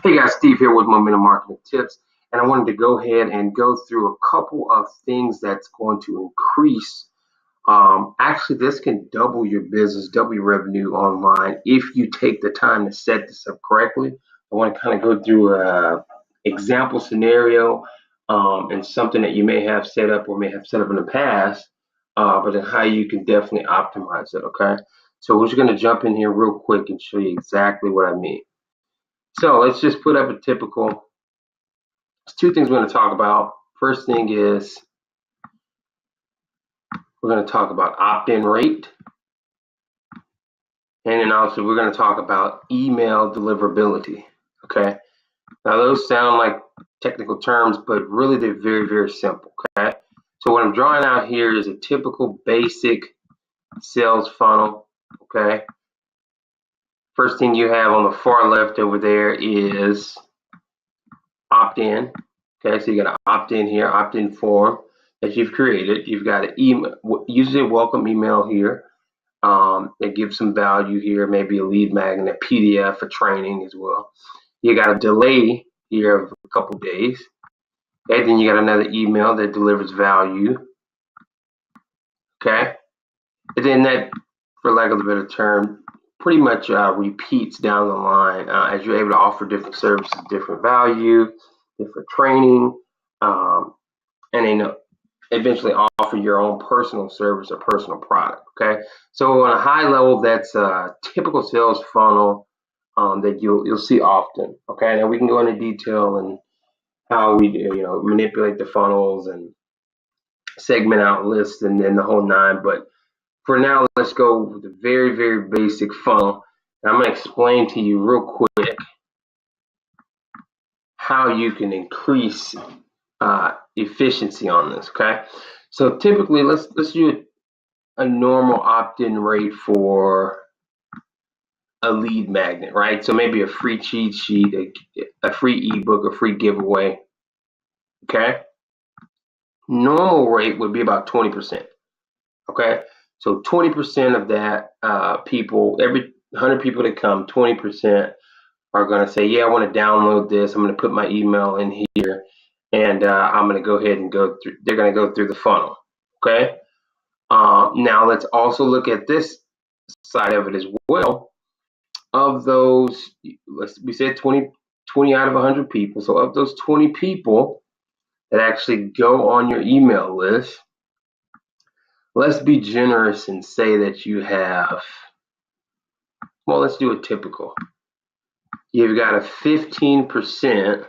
Hey guys, Steve here with Momentum Marketing Tips, and I wanted to go ahead and go through a couple of things that's going to increase. Actually, this can double your business, double your revenue online if you take the time to set this up correctly. I want to kind of go through a example scenario and something that you may have set up or may have set up in the past, but then how you can definitely optimize it. Okay, so we're just going to jump in here real quick and show you exactly what I mean. So let's just put up a typical. There's two things we're going to talk about. First thing is we're going to talk about opt-in rate. And then also we're going to talk about email deliverability. Okay. Now those sound like technical terms, but really they're very, very simple. Okay. So what I'm drawing out here is a typical basic sales funnel. Okay. First thing you have on the far left over there is opt-in. Okay, so you got an opt-in here, opt-in form that you've created. You've got an email, usually a welcome email here that gives some value here, maybe a lead magnet, PDF for training as well. You got a delay here of a couple days. Okay, then you got another email that delivers value. Okay, and then that, for lack of a better term, pretty much repeats down the line as you're able to offer different services, different value, different training, and then eventually offer your own personal service or personal product. Okay, so on a high level, that's a typical sales funnel that you'll see often. Okay, now we can go into detail and how we manipulate the funnels and segment out lists and then the whole nine. But for now, let's go with the very, very basic funnel. And I'm going to explain to you real quick how you can increase efficiency on this. Okay, so typically let's do a normal opt-in rate for a lead magnet, right? So maybe a free cheat sheet, a free ebook, a free giveaway. Okay, normal rate would be about 20%. Okay, so 20% of that people, every 100 people that come, 20% are going to say, yeah, I want to download this. I'm going to put my email in here, and I'm going to go ahead and go through. They're going to go through the funnel. Okay. Now let's also look at this side of it as well. Of those, we said 20 out of 100 people. So of those 20 people that actually go on your email list, let's be generous and say that you have, well, let's do a typical. You've got a 15%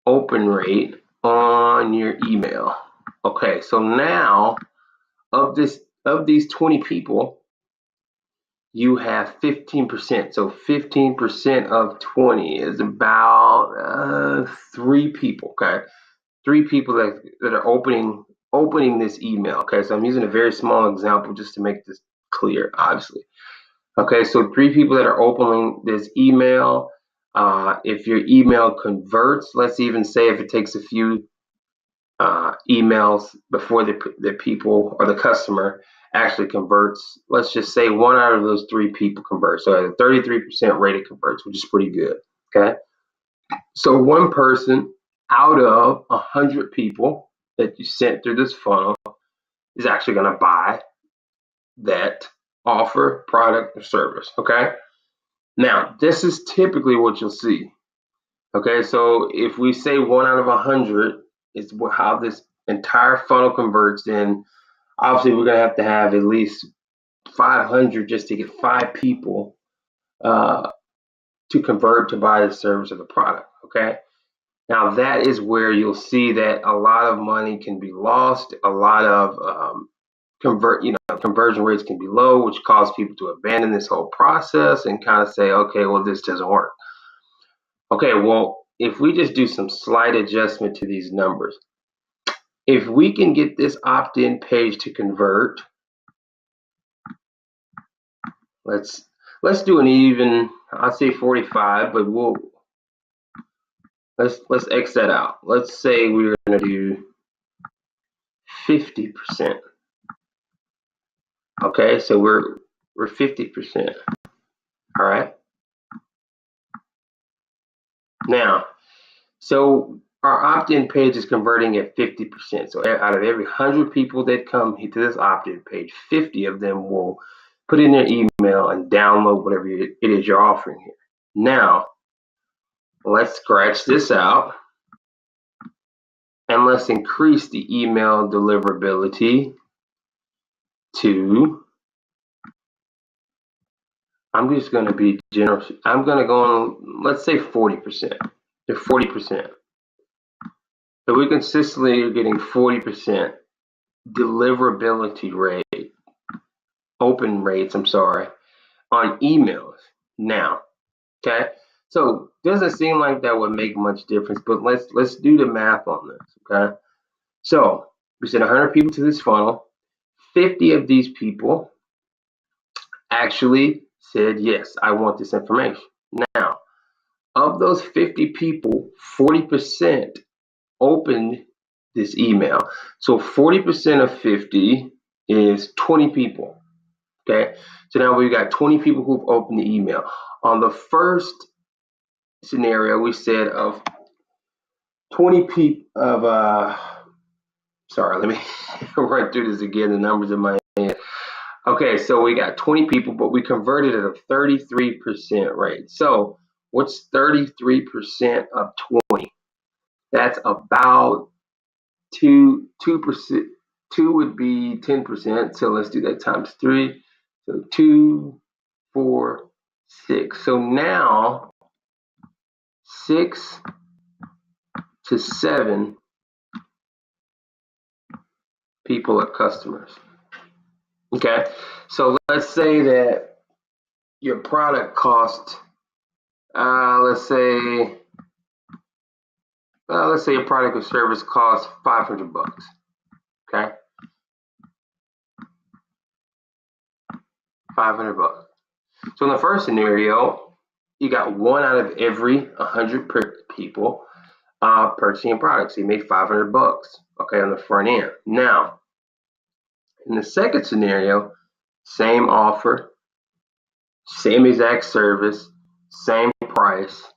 open rate on your email. Okay, so now of these 20 people, you have 15%. So 15% of 20 is about 3 people. Okay, 3 people that are opening this email. Okay, so I'm using a very small example just to make this clear, obviously. Okay, so 3 people that are opening this email. If your email converts, let's even say if it takes a few emails before the people or the customer actually converts, let's just say 1 out of those 3 people converts. So at a 33% rate it converts, which is pretty good. Okay, so 1 person out of 100 people that you sent through this funnel is actually going to buy that offer, product, or service. Okay, now this is typically what you'll see. Okay, so if we say 1 out of 100 is how this entire funnel converts, then obviously we're going to have at least 500 just to get 5 people to convert to buy the service or the product. Okay, now that is where you'll see that a lot of money can be lost. A lot of conversion rates can be low, which cause people to abandon this whole process and kind of say, okay, well, this doesn't work. Okay, well, if we just do some slight adjustment to these numbers, if we can get this opt-in page to convert, let's do an even, I'll say 45, but let's X that out. Let's say we're going to do 50%. Okay, so we're 50%. All right. Now, so our opt-in page is converting at 50%. So out of every 100 people that come to this opt-in page, 50 of them will put in their email and download whatever it is you're offering here. Now, let's scratch this out and let's increase the email deliverability to, I'm just going to be generous. I'm going to go on, let's say 40%. To 40%. So we consistently are getting 40% deliverability rate, open rates, on emails now. Okay, so doesn't seem like that would make much difference, but let's do the math on this. Okay, so we sent 100 people to this funnel. 50 of these people actually said, yes, I want this information. Now, of those 50 people, 40% opened this email. So 40% of 50 is 20 people. Okay, so now we've got 20 people who've opened the email. On the first scenario, we said of 20 people sorry, let me run through this again, the numbers in my head. Okay, so we got 20 people, but we converted at a 33% rate. So what's 33% of 20? That's about 2%. 2 would be 10%. So let's do that times 3. So 2, 4, 6. So now 6 to 7 people are customers. Okay, so let's say that your product cost, let's say your product or service costs $500. Okay, $500. So in the first scenario, you got 1 out of every 100 people purchasing products. So you made $500. Okay, on the front end. Now, in the second scenario, same offer, same exact service, same price.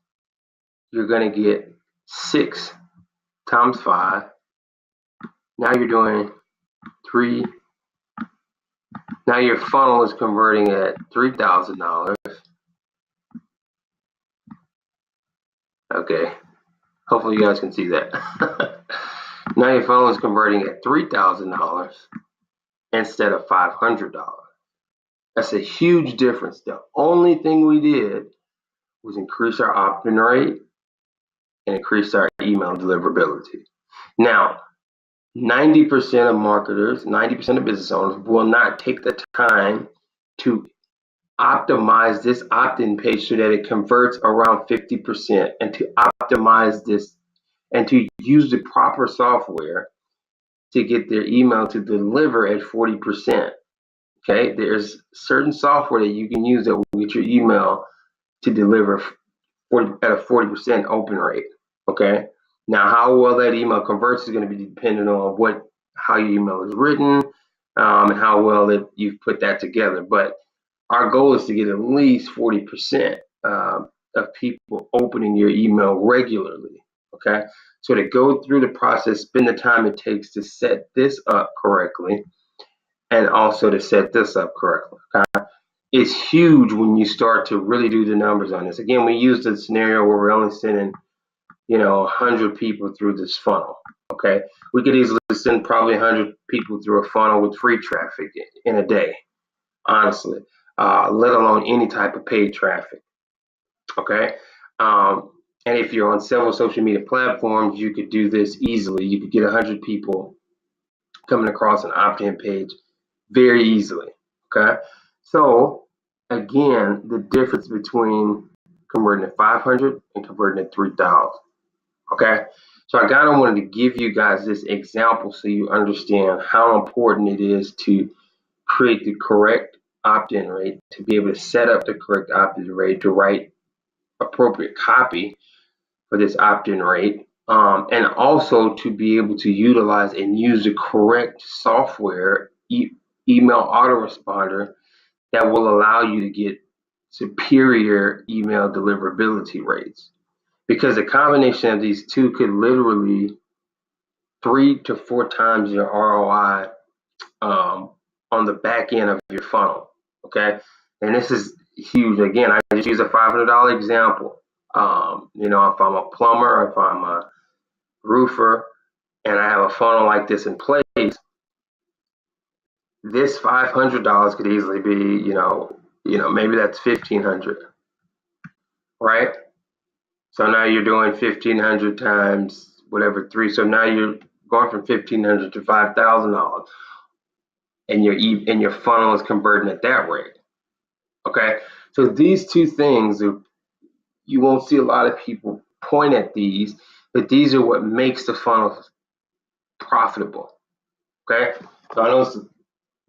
You're going to get 6 times 5. Now you're doing 3. Now your funnel is converting at $3,000. Okay, hopefully you guys can see that. Now your funnel is converting at $3,000 instead of $500. That's a huge difference. The only thing we did was increase our opt-in rate and increase our email deliverability. Now, 90% of marketers, 90% of business owners will not take the time to optimize this opt-in page so that it converts around 50%, and to optimize this and to use the proper software to get their email to deliver at 40%. Okay, there's certain software that you can use that will get your email to deliver at a 40% open rate. Okay, now how well that email converts is going to be dependent on how your email is written, and how well that you've put that together. But our goal is to get at least 40% of people opening your email regularly. Okay, so to go through the process, spend the time it takes to set this up correctly, and also to set this up correctly. Okay, it's huge when you start to really do the numbers on this. Again, we used a scenario where we're only sending 100 people through this funnel. Okay, we could easily send probably 100 people through a funnel with free traffic in a day, honestly, let alone any type of paid traffic. Okay, and if you're on several social media platforms, you could do this easily. You could get 100 people coming across an opt-in page very easily. Okay, so again, the difference between converting at 500 and converting at 3,000. Okay, so I kind of wanted to give you guys this example so you understand how important it is to create the correct opt-in rate, to be able to set up the correct opt-in rate, to write appropriate copy for this opt-in rate, and also to be able to utilize and use the correct software, email autoresponder, that will allow you to get superior email deliverability rates. because the combination of these two could literally 3 to 4 times your ROI on the back end of your funnel. Okay, and this is huge. Again, I just use a $500 example. If I'm a plumber, if I'm a roofer, and I have a funnel like this in place, this $500 could easily be, maybe that's $1,500, right? So now you're doing 1,500 times whatever 3. So now you're going from $1,500 to $5,000, and your funnel is converting at that rate. Okay, so these two things, you won't see a lot of people point at these, but these are what makes the funnel profitable. Okay, so I know it's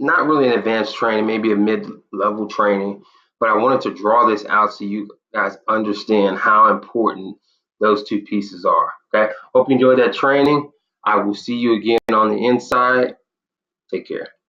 not really an advanced training, maybe a mid-level training, but I wanted to draw this out so you guys understand how important those two pieces are. Okay, hope you enjoyed that training. I will see you again on the inside. Take care.